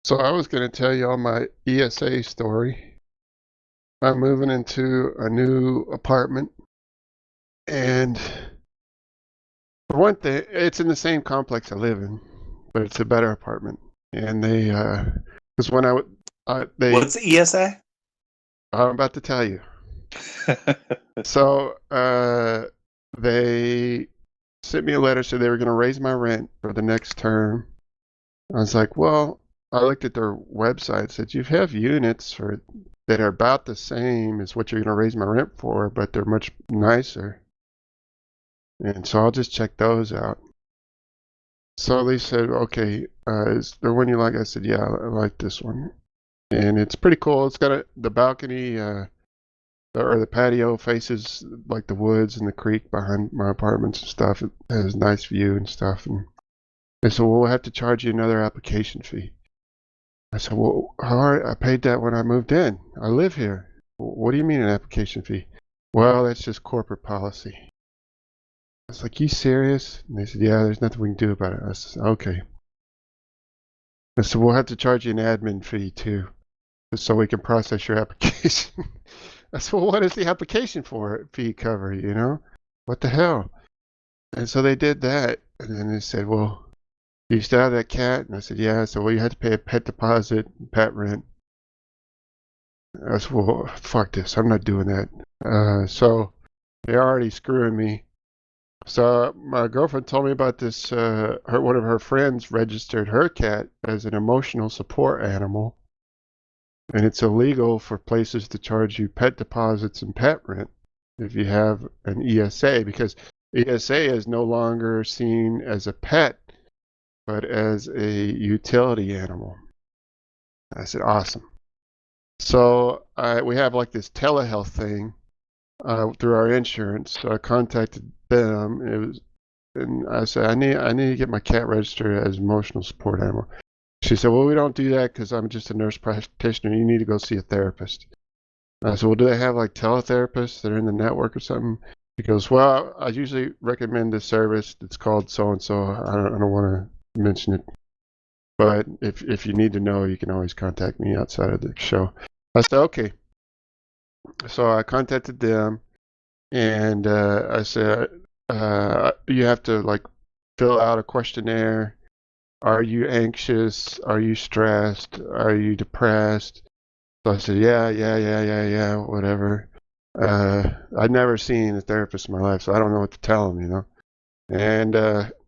So I was going to tell you all my ESA story. I'm moving into a new apartment, and for one thing, it's in the same complex I live in, but it's a better apartment. And because when What's ESA? I'm about to tell you. So, they sent me a letter, said they were going to raise my rent for the next term. I was like, well, I looked at their website, said you have units that are about the same as what you're going to raise my rent for, but they're much nicer. And so I'll just check those out. So they said, okay, is there one you like? I said, yeah, I like this one. And it's pretty cool. It's got the balcony, or the patio faces like the woods and the creek behind my apartments and stuff. It has a nice view and stuff. And they said, well, we'll have to charge you another application fee. I said, well, all right, I paid that when I moved in. I live here. What do you mean an application fee? Well, that's just corporate policy. I was like, you serious? And they said, yeah, there's nothing we can do about it. I said, okay. I said, we'll have to charge you an admin fee too, so we can process your application. I said, well, what does the application fee cover, you know? What the hell? And so they did that, and then they said, well, you still have that cat? And I said, yeah. So, well, you had to pay a pet deposit, pet rent. I said, well, fuck this. I'm not doing that. So they're already screwing me. So my girlfriend told me about this. One of her friends registered her cat as an emotional support animal. And it's illegal for places to charge you pet deposits and pet rent if you have an ESA, because ESA is no longer seen as a pet, but as a utility animal. I said, awesome. So we have like this telehealth thing through our insurance. So I contacted them. And I said, I need to get my cat registered as emotional support animal. She said, well, we don't do that because I'm just a nurse practitioner. You need to go see a therapist. I said, well, do they have like teletherapists that are in the network or something? She goes, well, I usually recommend this service. It's called so-and-so. I don't want to mention it. But if you need to know, you can always contact me outside of the show. I said, okay. So I contacted them, and I said, you have to like fill out a questionnaire. Are you anxious? Are you stressed? Are you depressed? So I said, yeah, whatever. I'd never seen a therapist in my life, so I don't know what to tell them, you know.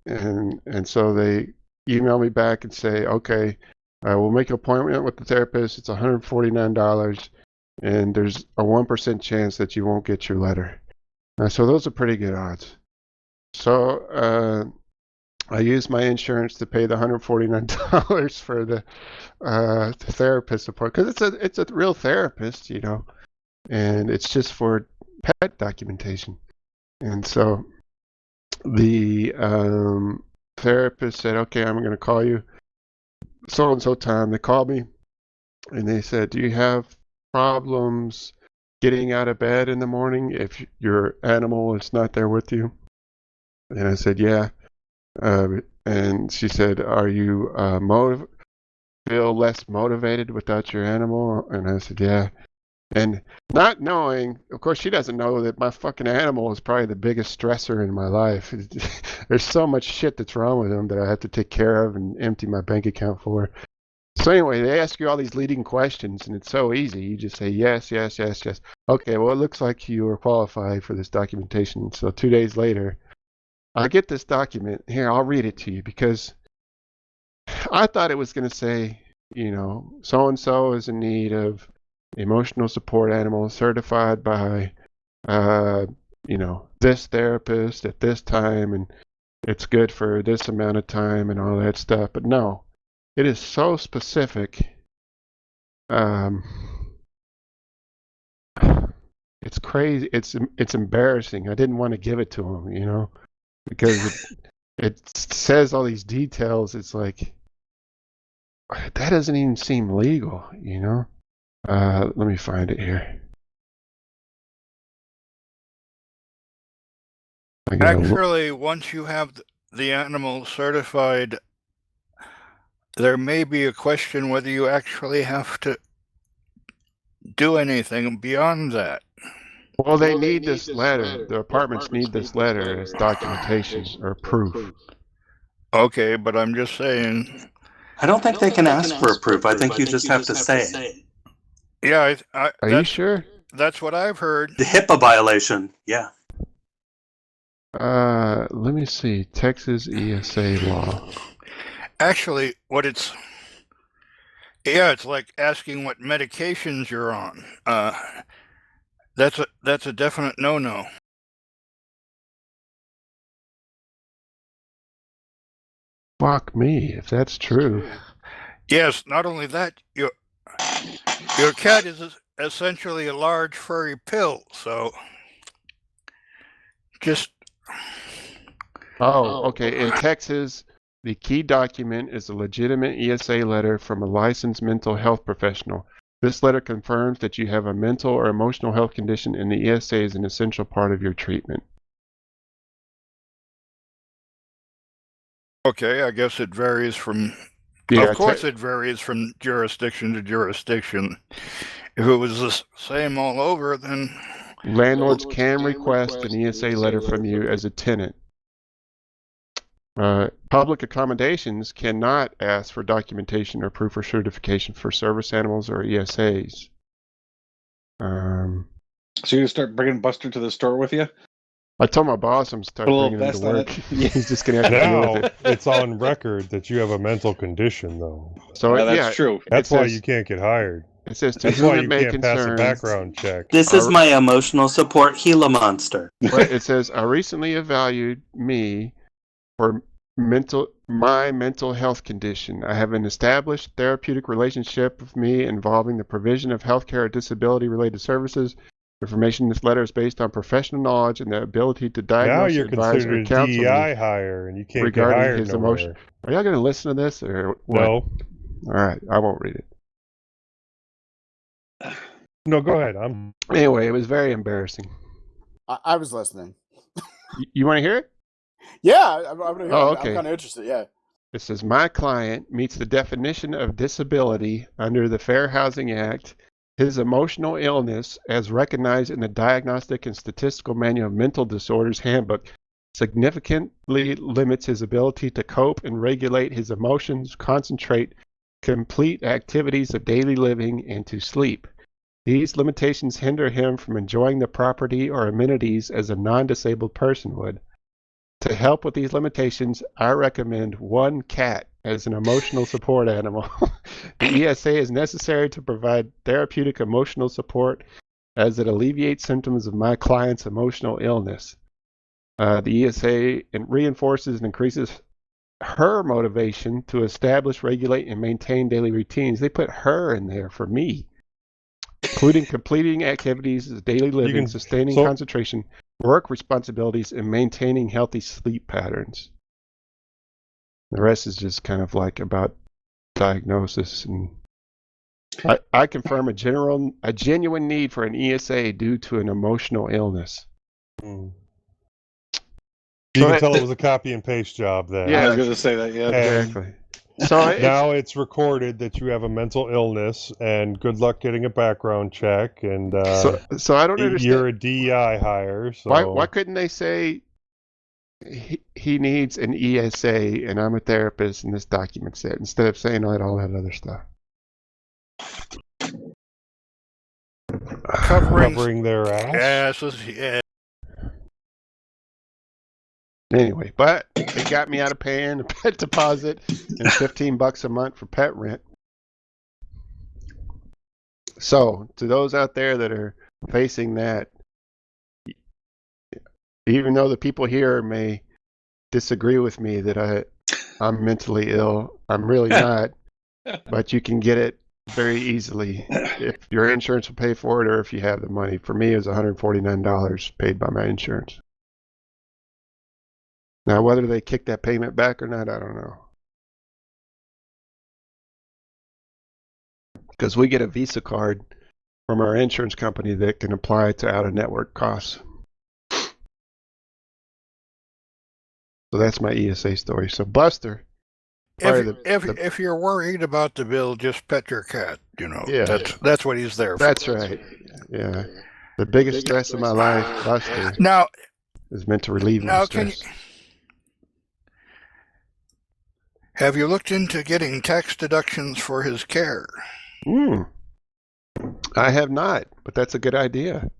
And so they email me back and say, okay, we'll make an appointment with the therapist. It's $149, and there's a 1% chance that you won't get your letter. So those are pretty good odds. So I used my insurance to pay the $149 for the therapist appointment, because it's a real therapist, you know, and it's just for pet documentation. And so the therapist said, okay, I'm going to call you so-and-so time. They called me, and they said, do you have problems getting out of bed in the morning if your animal is not there with you? And I said, yeah. And she said, are you feel less motivated without your animal? And I said, yeah. And not knowing, of course, she doesn't know that my fucking animal is probably the biggest stressor in my life. There's so much shit that's wrong with him that I have to take care of and empty my bank account for. So anyway, they ask you all these leading questions, and it's so easy. You just say yes, yes, yes, yes. Okay, well, it looks like you are qualified for this documentation. So 2 days later, I get this document. Here, I'll read it to you, because I thought it was going to say, you know, so-and-so is in need of emotional support animal certified by, you know, this therapist at this time, and it's good for this amount of time and all that stuff. But no, it is so specific. It's crazy. It's embarrassing. I didn't want to give it to him, you know, because it says all these details. It's like, that doesn't even seem legal, you know. Let me find it here. Actually, once you have the animal certified there may be a question whether you actually have to do anything beyond that. Well, they need this letter. The apartments need this letter as documentation or proof. Okay, but I'm just saying. I don't think they can ask for a proof. I think you just have to say it. Yeah, Are you sure? That's what I've heard. The HIPAA violation, yeah. Let me see. Texas ESA law. Actually, it's like asking what medications you're on. That's a definite no-no. Fuck me, if that's true. Yes, not only that, your cat is essentially a large furry pill, so just... Oh, okay. In Texas, the key document is a legitimate ESA letter from a licensed mental health professional. This letter confirms that you have a mental or emotional health condition, and the ESA is an essential part of your treatment. Okay, I guess it varies from... Yeah, of course it varies from jurisdiction to jurisdiction. If it was the same all over, then... Landlords can request an ESA letter from you as a tenant. Public accommodations cannot ask for documentation or proof or certification for service animals or ESAs. So you're going to start bringing Buster to the store with you? I told my boss I'm starting bringing him to work. He's just going to have to deal with it. It's on record that you have a mental condition, though. So that's true. That's why you can't get hired. It says to That's whom why it you may can't pass a concern. background check. This is my emotional support Gila monster. It says, I recently evaluated me for my mental health condition. I have an established therapeutic relationship with me involving the provision of healthcare or disability-related services. Information in this letter is based on professional knowledge and the ability to diagnose, Now you're advise, considered or a counsel DEI hire, and you can't regarding get hired his nowhere. emotion. Are y'all going to listen to this or what? No. All right, I won't read it. No, go ahead. Anyway, it was very embarrassing. I was listening. You want to hear it? Yeah, I'm gonna hear. Oh, I'm okay. kind of interested. Yeah. It says, my client meets the definition of disability under the Fair Housing Act. His emotional illness, as recognized in the Diagnostic and Statistical Manual of Mental Disorders Handbook, significantly limits his ability to cope and regulate his emotions, concentrate, complete activities of daily living, and to sleep. These limitations hinder him from enjoying the property or amenities as a non-disabled person would. To help with these limitations, I recommend one cat as an emotional support animal. The ESA is necessary to provide therapeutic emotional support as it alleviates symptoms of my client's emotional illness. The ESA reinforces and increases her motivation to establish, regulate, and maintain daily routines. They put her in there for me, including completing activities of daily living, sustaining concentration, work responsibilities, and maintaining healthy sleep patterns. The rest is just kind of like about diagnosis, and I confirm a genuine need for an ESA due to an emotional illness. You can tell it was a copy and paste job then. Yeah, I was going to say that. Yeah, exactly. So now it's recorded that you have a mental illness, and good luck getting a background check. And so I don't understand. You're a DEI hire. So why couldn't they say he needs an ESA and I'm a therapist and this documents it instead of saying all that other stuff? Covering their ass. Yeah. Anyway, but it got me out of paying a pet deposit and $15 a month for pet rent. So, to those out there that are facing that, even though the people here may disagree with me that I'm mentally ill, I'm really not, but you can get it very easily if your insurance will pay for it or if you have the money. For me, it was $149 paid by my insurance. Now, whether they kick that payment back or not, I don't know. Because we get a Visa card from our insurance company that can apply to out-of-network costs. So that's my ESA story. So, Buster, probably if you're worried about the bill, just pet your cat. You know, Yeah. that's what he's there for. That's right. Yeah. The biggest stress of my life, Buster, Now, is meant to relieve my stress. Have you looked into getting tax deductions for his care? I have not, but that's a good idea.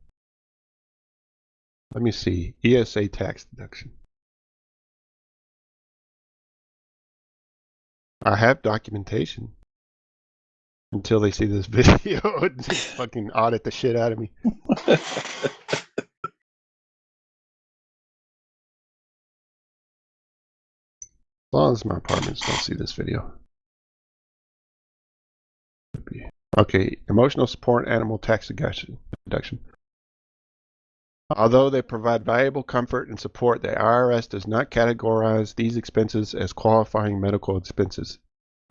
Let me see. ESA tax deduction. I have documentation. Until they see this video and just fucking audit the shit out of me. As long as my apartments don't see this video. Okay, emotional support animal tax deduction. Although they provide valuable comfort and support, the IRS does not categorize these expenses as qualifying medical expenses.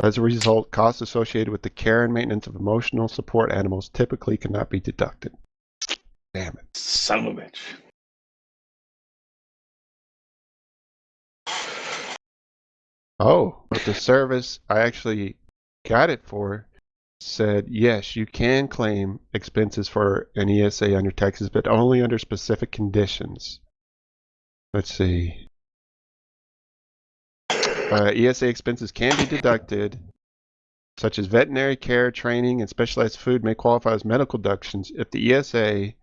As a result, costs associated with the care and maintenance of emotional support animals typically cannot be deducted. Damn it. Son of a bitch. Oh, but the service I actually got it for said, yes, you can claim expenses for an ESA under taxes, but only under specific conditions. Let's see. ESA expenses can be deducted, such as veterinary care, training, and specialized food may qualify as medical deductions if the ESA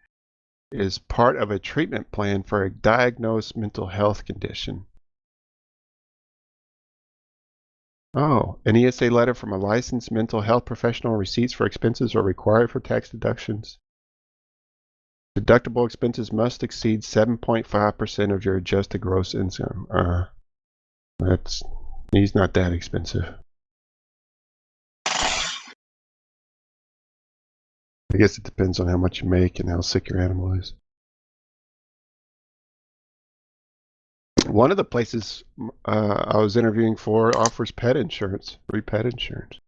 is part of a treatment plan for a diagnosed mental health condition. Oh, an ESA letter from a licensed mental health professional, receipts for expenses are required for tax deductions. Deductible expenses must exceed 7.5% of your adjusted gross income. He's not that expensive. I guess it depends on how much you make and how sick your animal is. One of the places I was interviewing for offers pet insurance, free pet insurance.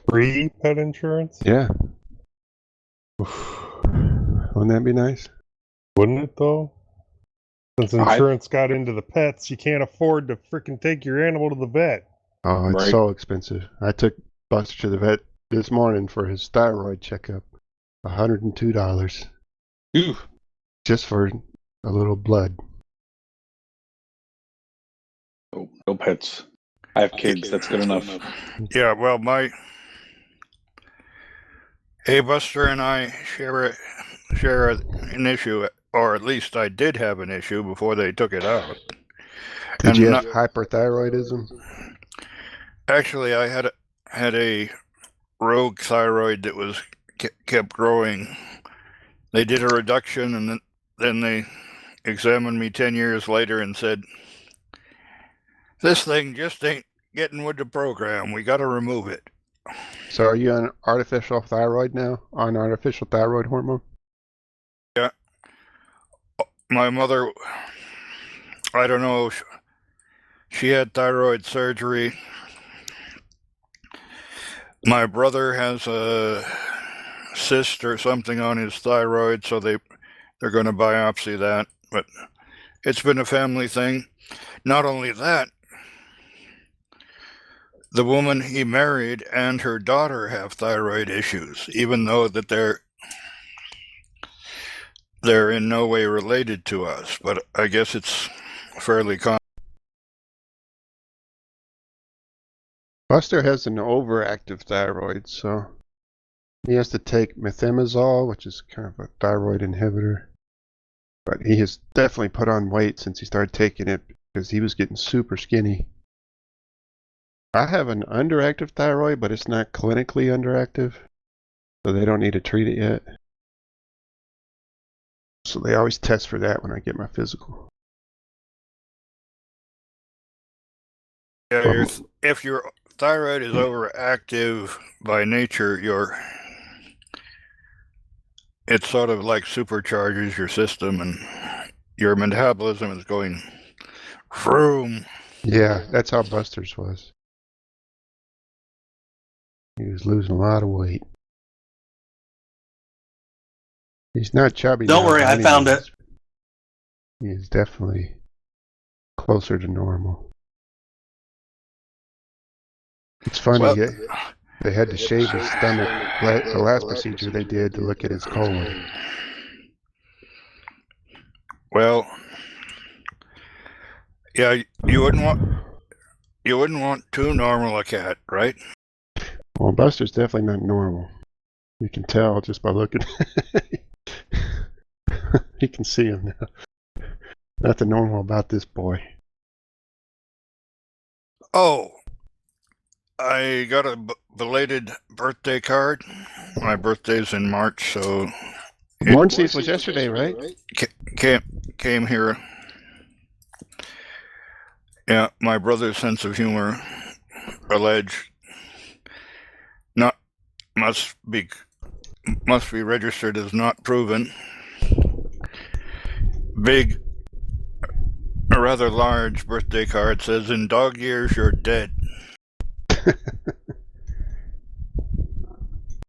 Free pet insurance? Yeah. Wouldn't that be nice? Wouldn't it, though? Since insurance got into the pets, you can't afford to freaking take your animal to the vet. Oh, it's Right. so expensive. I took Buster to the vet this morning for his thyroid checkup. $102. Ew. Just for a little blood. Oh, no pets. I have kids. That's good enough. Yeah, well, Buster and I share an issue, or at least I did have an issue before they took it out. Did you have hyperthyroidism? Actually, I had a rogue thyroid that was kept growing. They did a reduction, and then they examined me 10 years later and said, "This thing just ain't getting with the program. We got to remove it." So are you on artificial thyroid now? On artificial thyroid hormone? Yeah. My mother, I don't know, she had thyroid surgery. My brother has a cyst or something on his thyroid, so they're going to biopsy that. But it's been a family thing. Not only that, the woman he married and her daughter have thyroid issues, even though that they're in no way related to us. But I guess it's fairly common. Buster has an overactive thyroid, so he has to take methimazole, which is kind of a thyroid inhibitor. But he has definitely put on weight since he started taking it because he was getting super skinny. I have an underactive thyroid, but it's not clinically underactive, so they don't need to treat it yet. So they always test for that when I get my physical. Yeah, if your thyroid is overactive by nature, it sort of like supercharges your system, and your metabolism is going vroom. Yeah, that's how Buster's was. He was losing a lot of weight. He's not chubby. Don't now worry, by I any found means. it. He is definitely closer to normal. It's funny. Well- They had to shave his stomach. The last procedure they did to look at his colon. Well, yeah, you wouldn't want too normal a cat, right? Well, Buster's definitely not normal. You can tell just by looking. You can see him now. Nothing normal about this boy. Oh, I got a belated birthday card. My birthday's in March, so Mornsees was yesterday, right? came here. Yeah, my brother's sense of humor, alleged, must be registered as not proven. A rather large birthday card says, "In dog years, you're dead."